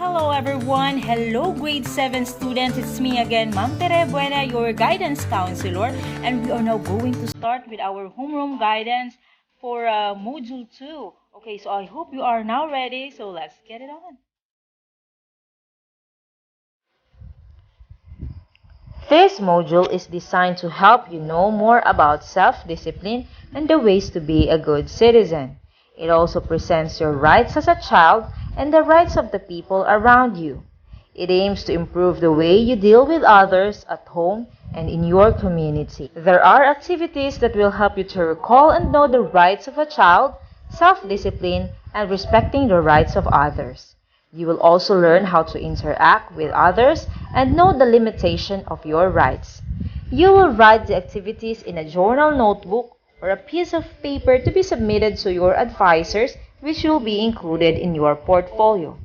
Hello everyone! Hello grade 7 students! It's me again, Ma'am Tere Buena, your guidance counselor. And we are now going to start with our homeroom guidance for module 2. Okay, so I hope you are now ready. So let's get it on. This module is designed to help you know more about self-discipline and the ways to be a good citizen. It also presents your rights as a child and the rights of the people around you. It aims to improve the way you deal with others at home and in your community. There are activities that will help you to recall and know the rights of a child, self-discipline, and respecting the rights of others. You will also learn how to interact with others and know the limitation of your rights. You will write the activities in a journal notebook or a piece of paper to be submitted to your advisors, which will be included in your portfolio.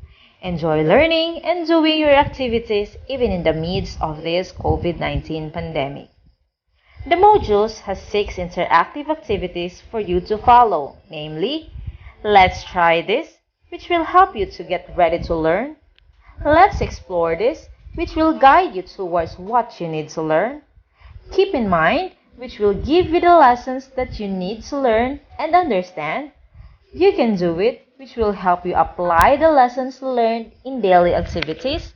Enjoy learning and doing your activities even in the midst of this COVID-19 pandemic. The modules has 6 interactive activities for you to follow, namely, Let's Try This, which will help you to get ready to learn. Let's Explore This, which will guide you towards what you need to learn. Keep in Mind, which will give you the lessons that you need to learn and understand. You Can Do It, which will help you apply the lessons learned in daily activities.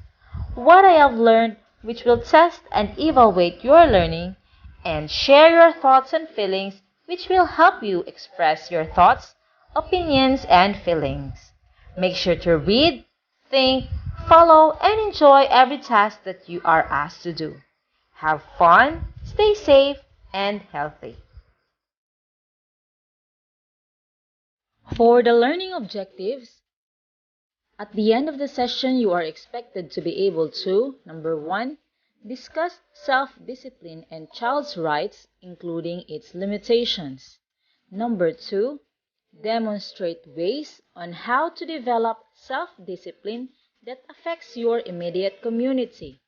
What I Have Learned, which will test and evaluate your learning. And Share Your Thoughts and Feelings, which will help you express your thoughts, opinions, and feelings. Make sure to read, think, follow, and enjoy every task that you are asked to do. Have fun, stay safe, and healthy. For the learning objectives, at the end of the session, you are expected to be able to, number 1, discuss self-discipline and child's rights, including its limitations. Number 2, demonstrate ways on how to develop self-discipline that affects your immediate community.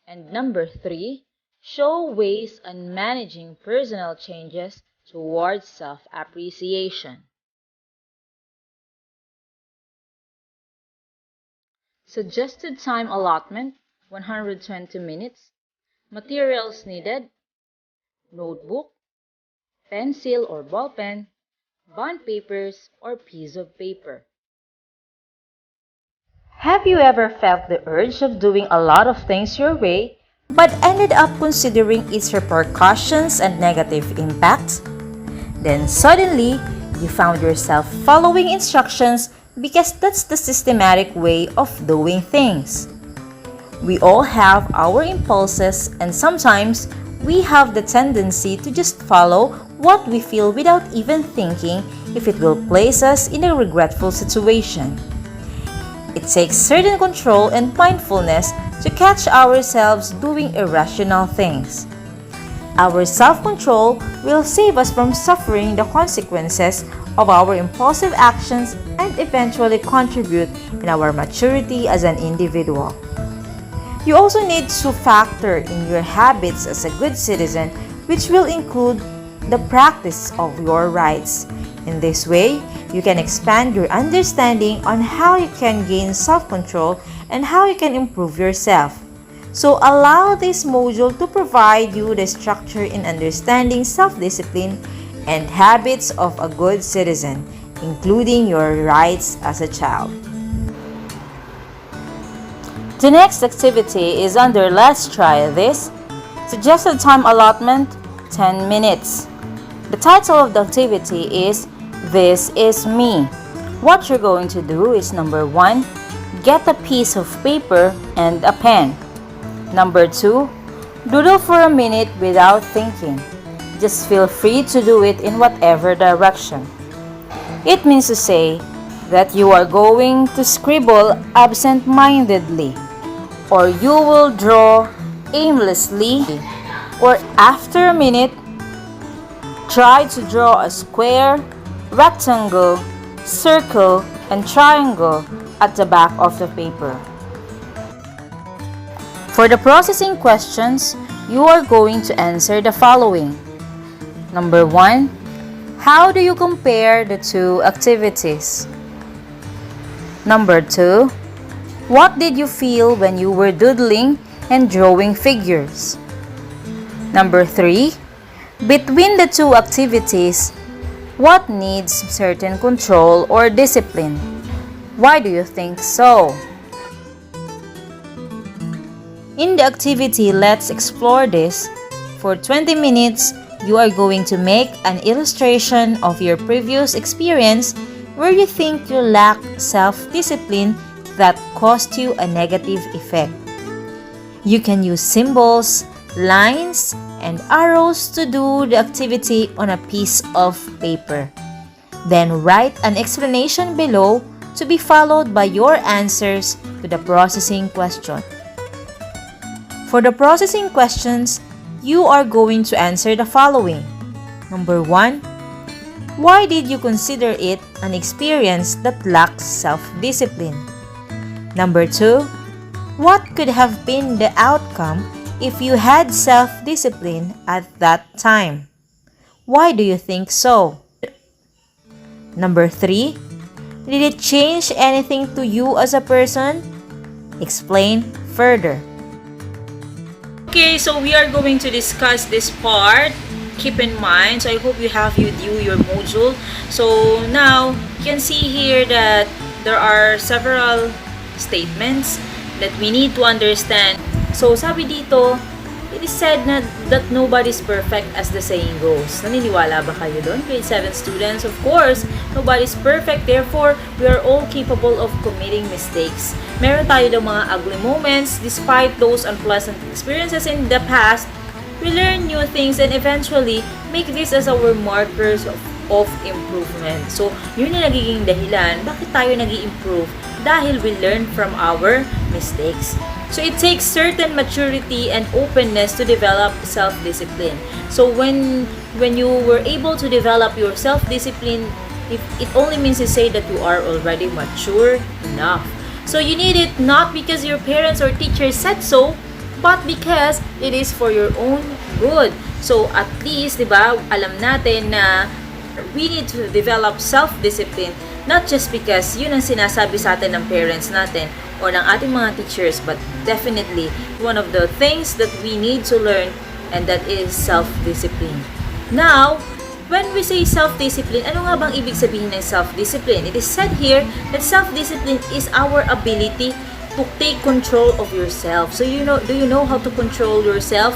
And number 3, show ways on managing personal changes towards self-appreciation. Suggested time allotment, 120 minutes. Materials needed, notebook, pencil or ball pen, bond papers, or piece of paper. Have you ever felt the urge of doing a lot of things your way, but ended up considering its repercussions and negative impacts? Then suddenly, you found yourself following instructions because that's the systematic way of doing things. We all have our impulses, and sometimes we have the tendency to just follow what we feel without even thinking if it will place us in a regretful situation. It takes certain control and mindfulness to catch ourselves doing irrational things. Our self-control will save us from suffering the consequences of our impulsive actions and eventually contribute in our maturity as an individual. You also need to factor in your habits as a good citizen, which will include the practice of your rights. In this way, you can expand your understanding on how you can gain self-control and how you can improve yourself. So allow this module to provide you the structure in understanding self-discipline and habits of a good citizen, including your rights as a child. The next activity is under Let's Try This. Suggested time allotment, 10 minutes. The title of the activity is This Is Me. What you're going to do is number 1, get a piece of paper and a pen. Number 2, doodle for a minute without thinking. Just feel free to do it in whatever direction. It means to say that you are going to scribble absent-mindedly, or you will draw aimlessly, or after a minute, try to draw a square, rectangle, circle, and triangle at the back of the paper. For the processing questions, you are going to answer the following. Number 1, how do you compare the two activities? Number 2, What did you feel when you were doodling and drawing figures? Number 3. Between the two activities, what needs certain control or discipline? Why do you think so? In the activity, let's explore this. For 20 minutes, you are going to make an illustration of your previous experience where you think you lack self-discipline that caused you a negative effect. You can use symbols, lines, and arrows to do the activity on a piece of paper. Then write an explanation below to be followed by your answers to the processing question. For the processing questions, you are going to answer the following. Number 1. Why did you consider it an experience that lacks self-discipline? Number 2. What could have been the outcome if you had self-discipline at that time? Why do you think so? Number 3. Did it change anything to you as a person? Explain further. Okay, so we are going to discuss this part. Keep in mind, so I hope you have with you your module. So now, you can see here that there are several statements that we need to understand. So sabi dito, it is said that nobody's perfect as the saying goes. Naniniwala ba kayo doon? Grade 7 students, of course, nobody's perfect. Therefore, we are all capable of committing mistakes. Meron tayo daw mga ugly moments. Despite those unpleasant experiences in the past, we learn new things and eventually make this as our markers of improvement. So, yun yung nagiging dahilan. Bakit tayo nag-i-improve? Dahil we learn from our mistakes. So, it takes certain maturity and openness to develop self-discipline. So, when you were able to develop your self-discipline, it only means to say that you are already mature enough. So, you need it not because your parents or teachers said so, but because it is for your own good. So, at least, diba, alam natin na we need to develop self-discipline not just because yun ang sinasabi sa atin ng parents natin or ng ating mga teachers, but definitely one of the things that we need to learn, and that is self-discipline. Now, when we say self-discipline, ano nga bang ibig sabihin ng self-discipline? It is said here that self-discipline is our ability to take control of yourself. So do you know how to control yourself?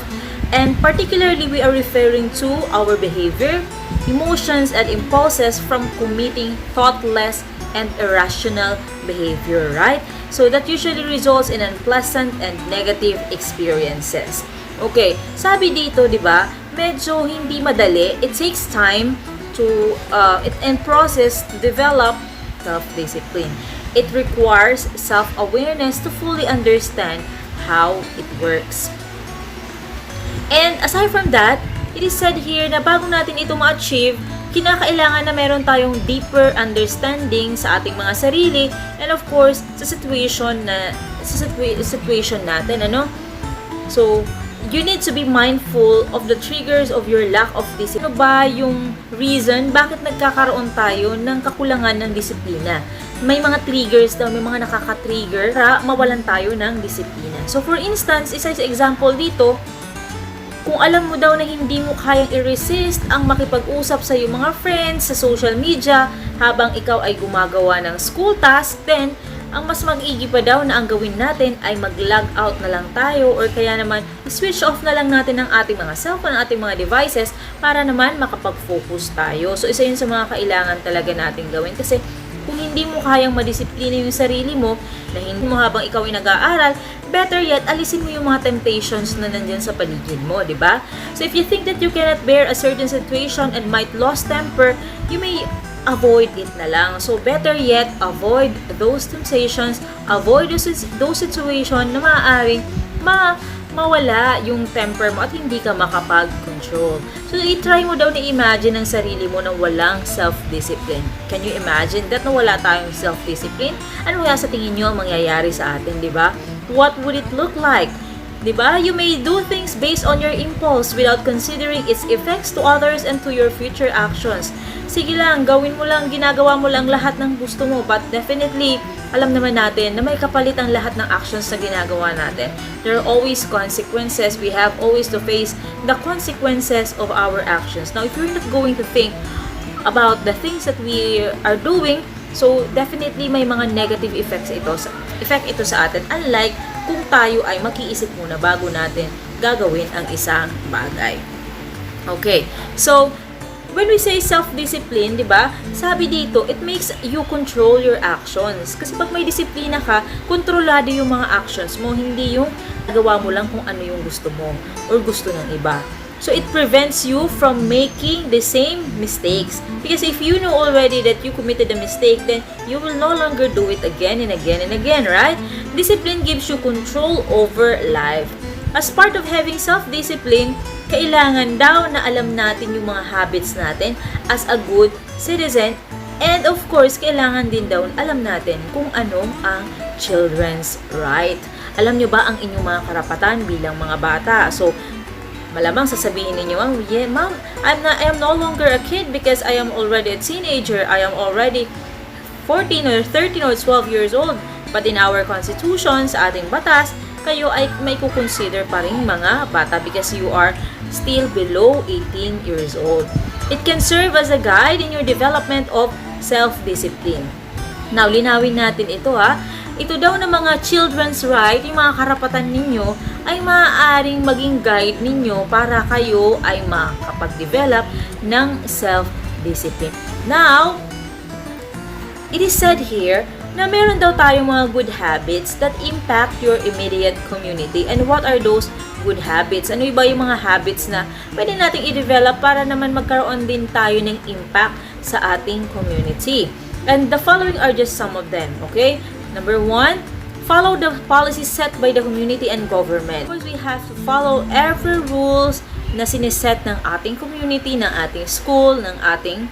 And particularly, we are referring to our behavior, emotions, and impulses from committing thoughtless and irrational behavior, right? So that usually results in unpleasant and negative experiences. Okay, sabi dito, di ba, medyo hindi madali. It takes time to and process to develop self-discipline. It requires self-awareness to fully understand how it works. And aside from that, it is said here na bago natin ito ma-achieve, kinakailangan na meron tayong deeper understanding sa ating mga sarili and of course sa situation natin, ano? So, you need to be mindful of the triggers of your lack of discipline. Ano ba yung reason bakit nagkakaroon tayo ng kakulangan ng disiplina? May mga triggers daw, may mga nakaka-trigger para mawalan tayo ng disiplina. So, for instance, isa sa example dito, kung alam mo daw na hindi mo kayang i-resist ang makipag-usap sa iyong mga friends sa social media habang ikaw ay gumagawa ng school task, then ang mas mag-igi pa daw na ang gawin natin ay mag-log out na lang tayo or kaya naman switch off na lang natin ang ating mga cellphone, ang ating mga devices para naman makapag-focus tayo. So isa yun sa mga kailangan talaga natin gawin kasi kung hindi mo kayang madisiplina yung sarili mo, na hindi mo habang ikaw ay nag-aaral, better yet, alisin mo yung mga temptations na nandyan sa paligid mo, di ba? So if you think that you cannot bear a certain situation and might lose temper, you may avoid it na lang. So better yet, avoid those temptations, avoid those situations na maaaring mawala yung temper mo at hindi ka makapag-control. So, i-try mo daw na-imagine ang sarili mo na walang self-discipline. Can you imagine that na wala tayong self-discipline? Ano kaya sa tingin nyo ang mangyayari sa atin, di ba? What would it look like? Di ba? You may do things based on your impulse without considering its effects to others and to your future actions. Sige lang, gawin mo lang, ginagawa mo lang lahat ng gusto mo, but definitely, alam naman natin na may kapalit ang lahat ng actions na ginagawa natin. There are always consequences. We have always to face the consequences of our actions. Now, if you're not going to think about the things that we are doing, so definitely may mga negative effect ito sa atin. Unlike kung tayo ay mag-iisip muna bago natin gagawin ang isang bagay. Okay, so when we say self-discipline, di ba? Sabi dito, it makes you control your actions. Kasi pag may disiplina ka, kontrolado yung mga actions mo, hindi yung nagawa mo lang kung ano yung gusto mo or gusto ng iba. So it prevents you from making the same mistakes. Because if you know already that you committed a mistake, then you will no longer do it again and again and again, right? Discipline gives you control over life. As part of having self-discipline, kailangan daw na alam natin yung mga habits natin as a good citizen. And of course, kailangan din daw alam natin kung ano ang children's right. Alam nyo ba ang inyong mga karapatan bilang mga bata? So, malamang sasabihin ninyo, yeah, ma'am, I am no longer a kid because I am already a teenager. I am already 14 or 13 or 12 years old. But in our constitution, sa ating batas, kayo ay may kukonsider pa rin mga bata because you are still below 18 years old. It can serve as a guide in your development of self-discipline. Now, linawin natin ito ha. Ito daw na mga children's right, yung mga karapatan ninyo, ay maaaring maging guide ninyo para kayo ay makapag-develop ng self-discipline. Now, it is said here na meron daw tayong mga good habits that impact your immediate community. And what are those good habits? Ano ba yung mga habits na pwede nating i-develop para naman magkaroon din tayo ng impact sa ating community? And the following are just some of them, okay? Number 1, follow the policies set by the community and government. Of course, we have to follow every rules na siniset ng ating community, ng ating school, ng ating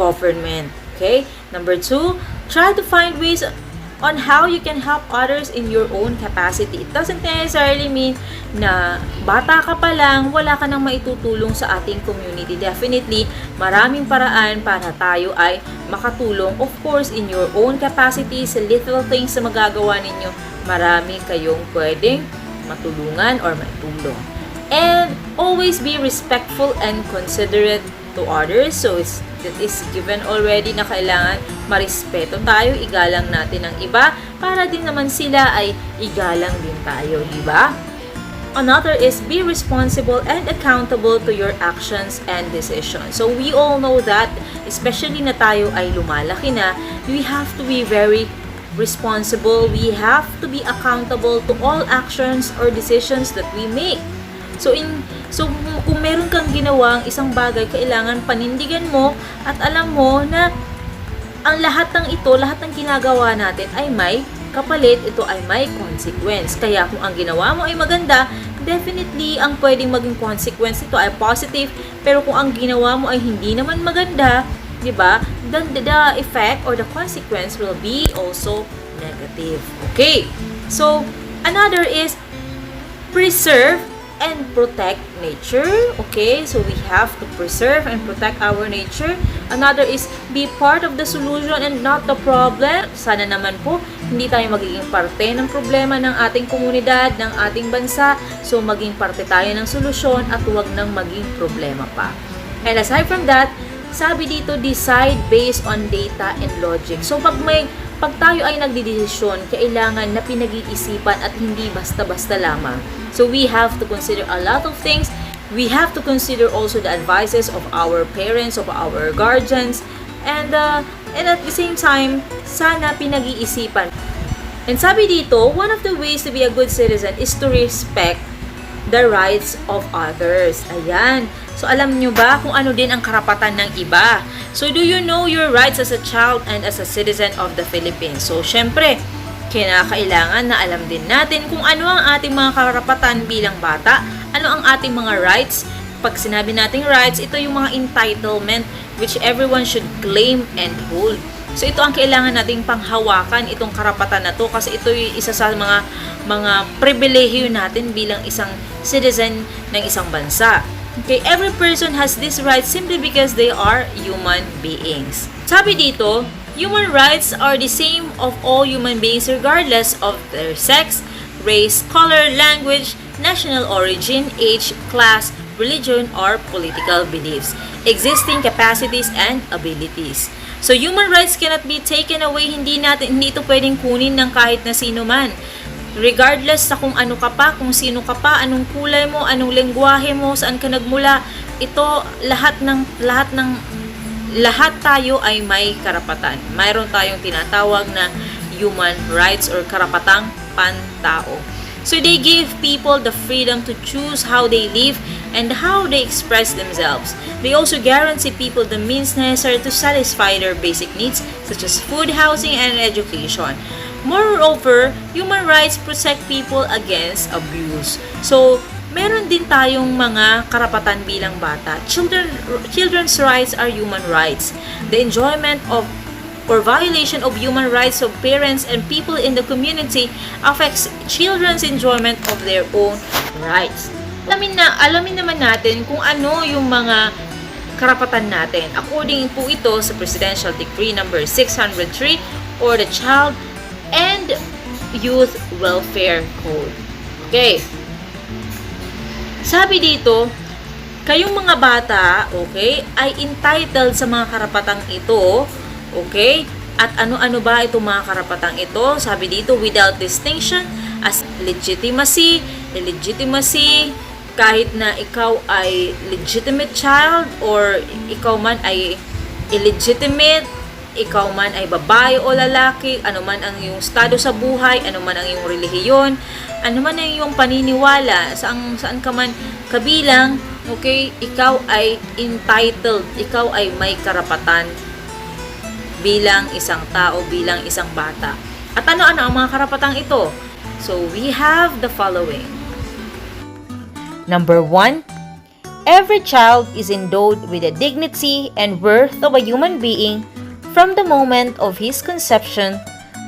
government. Okay? Number 2, try to find ways on how you can help others in your own capacity. It doesn't necessarily mean na bata ka pa lang, wala ka nang maitutulong sa ating community. Definitely, maraming paraan para tayo ay makatulong. Of course, in your own capacity, sa little things na magagawa ninyo, marami kayong pwedeng matulungan or matulong. And always be respectful and considerate to others. So, that is given already na kailangan marespeto tayo, igalang natin ang iba, para din naman sila ay igalang din tayo, di ba? Another is be responsible and accountable to your actions and decisions. So, we all know that, especially na tayo ay lumalaki na, we have to be very responsible. We have to be accountable to all actions or decisions that we make. So kung meron kang ginawang isang bagay, kailangan panindigan mo at alam mo na ang lahat ng ginagawa natin ay may kapalit, ito ay may consequence. Kaya kung ang ginawa mo ay maganda, definitely ang pwedeng maging consequence ito ay positive. Pero kung ang ginawa mo ay hindi naman maganda, di ba? Then the effect or the consequence will be also negative. Okay. So, another is preserve and protect nature. Okay, so we have to preserve and protect our nature. Another is be part of the solution and not the problem. Sana naman po, hindi tayo magiging parte ng problema ng ating komunidad, ng ating bansa. So, maging parte tayo ng solusyon at huwag nang maging problema pa. And aside from that, sabi dito, decide based on data and logic. So, pag tayo ay nagdidesisyon, kailangan na pinag-iisipan at hindi basta-basta lamang. So, we have to consider a lot of things. We have to consider also the advices of our parents, of our guardians, and at the same time, sana pinag-iisipan. And sabi dito, one of the ways to be a good citizen is to respect the rights of others. Ayan. So, alam nyo ba kung ano din ang karapatan ng iba? So, do you know your rights as a child and as a citizen of the Philippines? So, syempre, kinakailangan na alam din natin kung ano ang ating mga karapatan bilang bata, ano ang ating mga rights. Pag sinabi nating rights, ito yung mga entitlement which everyone should claim and hold. So, ito ang kailangan nating panghawakan, itong karapatan na to, kasi ito yung isa sa mga pribilehiyo natin bilang isang citizen ng isang bansa. Okay, every person has this right simply because they are human beings. Sabi dito, Human rights are the same of all human beings regardless of their sex, race, color, language, national origin, age, class, religion, or political beliefs, existing capacities, and abilities. So human rights cannot be taken away, hindi ito pwedeng kunin ng kahit na sino man. Regardless sa kung ano ka pa, kung sino ka pa, anong kulay mo, anong lengguwahe mo, saan ka nagmula, ito lahat tayo ay may karapatan. Mayroon tayong tinatawag na human rights or karapatang pantao. So they give people the freedom to choose how they live and how they express themselves. They also guarantee people the means necessary to satisfy their basic needs such as food, housing, and education. Moreover, human rights protect people against abuse. So, meron din tayong mga karapatan bilang bata. Children's rights are human rights. The enjoyment of or violation of human rights of parents and people in the community affects children's enjoyment of their own rights. Alamin naman natin kung ano yung mga karapatan natin. According po ito sa Presidential Decree number 603 or the Child and Youth Welfare Code. Okay. Sabi dito, kayong mga bata, okay, ay entitled sa mga karapatang ito. Okay? At ano-ano ba itong mga karapatang ito? Sabi dito, without distinction as legitimacy, illegitimacy, kahit na ikaw ay legitimate child or ikaw man ay illegitimate, ikaw man ay babae o lalaki, ano man ang iyong estado sa buhay, ano man ang iyong relihiyon, ano man ang iyong paniniwala, saan ka man kabilang, okay, ikaw ay entitled, ikaw ay may karapatan bilang isang tao, bilang isang bata. At ano-ano ang mga karapatang ito? So, we have the following. Number 1, every child is endowed with the dignity and worth of a human being from the moment of his conception,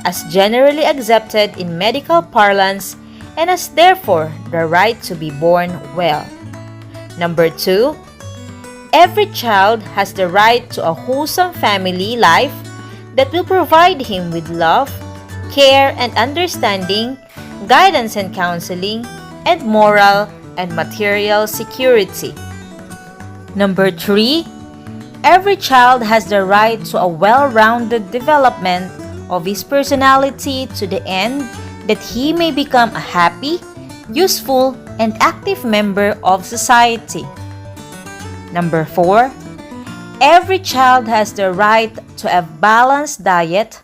as generally accepted in medical parlance, and has therefore the right to be born well. Number 2, every child has the right to a wholesome family life that will provide him with love, care, and understanding, guidance and counseling, and moral and material security. Number 3, every child has the right to a well-rounded development of his personality to the end that he may become a happy, useful, and active member of society. Number 4, every child has the right to a balanced diet,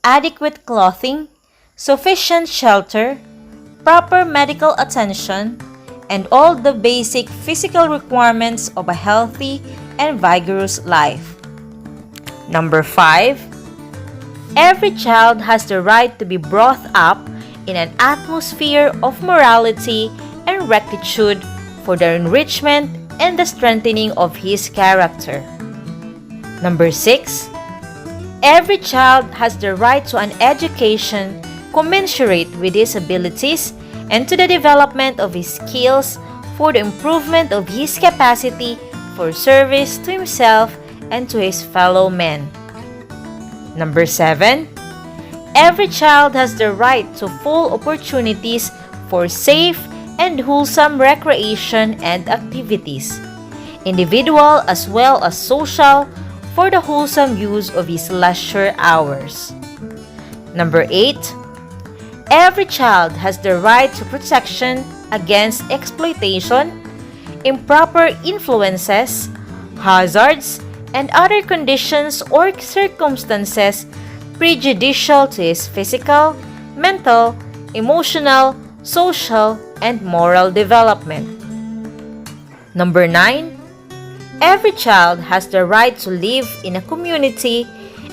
adequate clothing, sufficient shelter, proper medical attention, and all the basic physical requirements of a healthy and vigorous life. Number 5, every child has the right to be brought up in an atmosphere of morality and rectitude for the enrichment and the strengthening of his character. Number 6, every child has the right to an education commensurate with his abilities and to the development of his skills for the improvement of his capacity for service to himself and to his fellow men. Number 7, every child has the right to full opportunities for safe and wholesome recreation and activities, individual as well as social, for the wholesome use of his leisure hours. Number 8, every child has the right to protection against exploitation, improper influences, hazards, and other conditions or circumstances prejudicial to his physical, mental, emotional, social, and moral development. Number 9, every child has the right to live in a community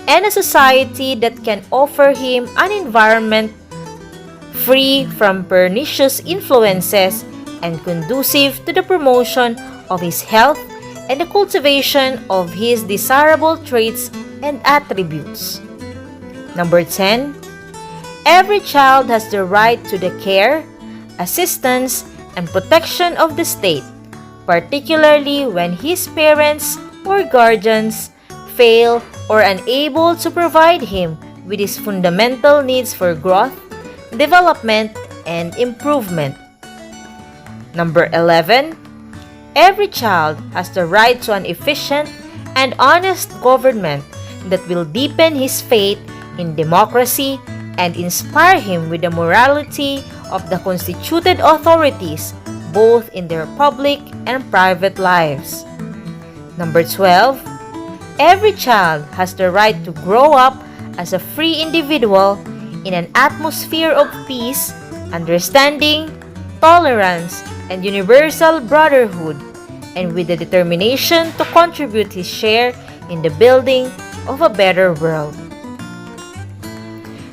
and a society that can offer him an environment free from pernicious influences and conducive to the promotion of his health and the cultivation of his desirable traits and attributes. Number 10, every child has the right to the care, assistance, and protection of the state, particularly when his parents or guardians fail or unable to provide him with his fundamental needs for growth, development, and improvement. Number 11. Every child has the right to an efficient and honest government that will deepen his faith in democracy and inspire him with the morality of the constituted authorities both in their public and private lives. Number 12. Every child has the right to grow up as a free individual in an atmosphere of peace, understanding, tolerance, and universal brotherhood, and with the determination to contribute his share in the building of a better world.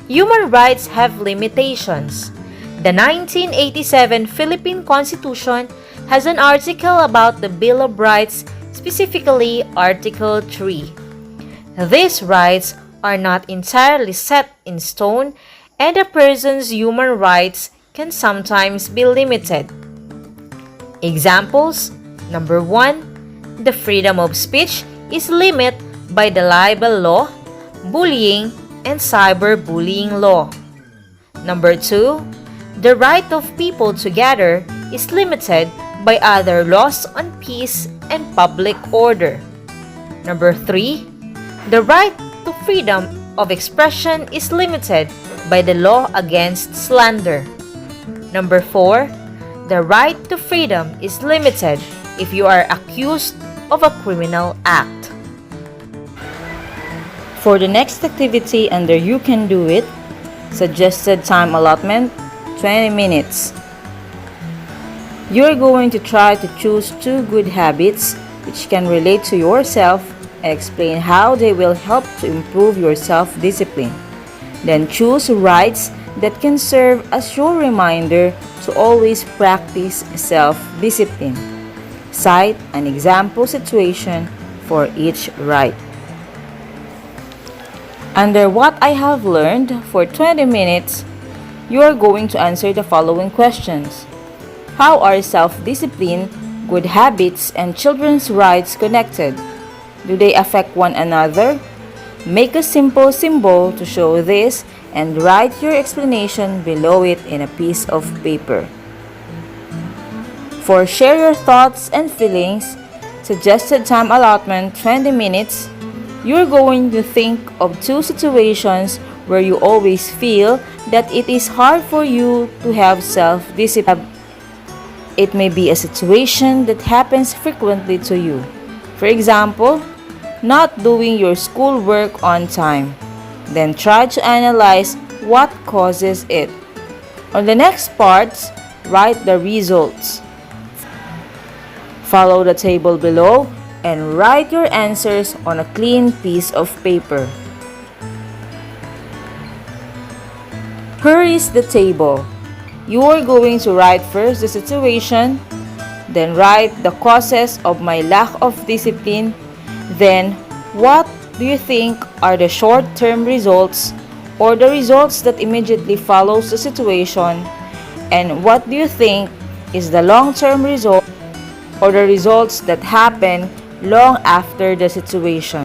Human rights have limitations. The 1987 Philippine Constitution has an article about the Bill of Rights, specifically Article 3. These rights are not entirely set in stone, and a person's human rights can sometimes be limited. Examples: Number 1. The freedom of speech is limited by the libel law, bullying, and cyberbullying law. Number 2. The right of people to gather is limited by other laws on peace and public order. Number 3. The right to freedom of expression is limited by the law against slander. Number 4. The right to freedom is limited if you are accused of a criminal act. For the next activity under You Can Do It, suggested time allotment 20 minutes. You are going to try to choose 2 good habits which can relate to yourself and explain how they will help to improve your self-discipline. Then choose rights that can serve as your reminder to always practice self-discipline. Cite an example situation for each right. Under What I Have Learned, for 20 minutes, you are going to answer the following questions. How are self-discipline, good habits, and children's rights connected? Do they affect one another? Make a simple symbol to show this and write your explanation below it in a piece of paper. For Share Your Thoughts and Feelings, suggested time allotment 20 minutes, you're going to think of 2 situations where you always feel that it is hard for you to have self-discipline. It may be a situation that happens frequently to you. For example, not doing your schoolwork on time. Then try to analyze what causes it. On the next parts, write the results. Follow the table below and write your answers on a clean piece of paper. Here is the table. You are going to write first the situation, then write the causes of my lack of discipline, then what do you think are the short-term results or the results that immediately follows the situation, and what do you think is the long-term result or the results that happen long after the situation.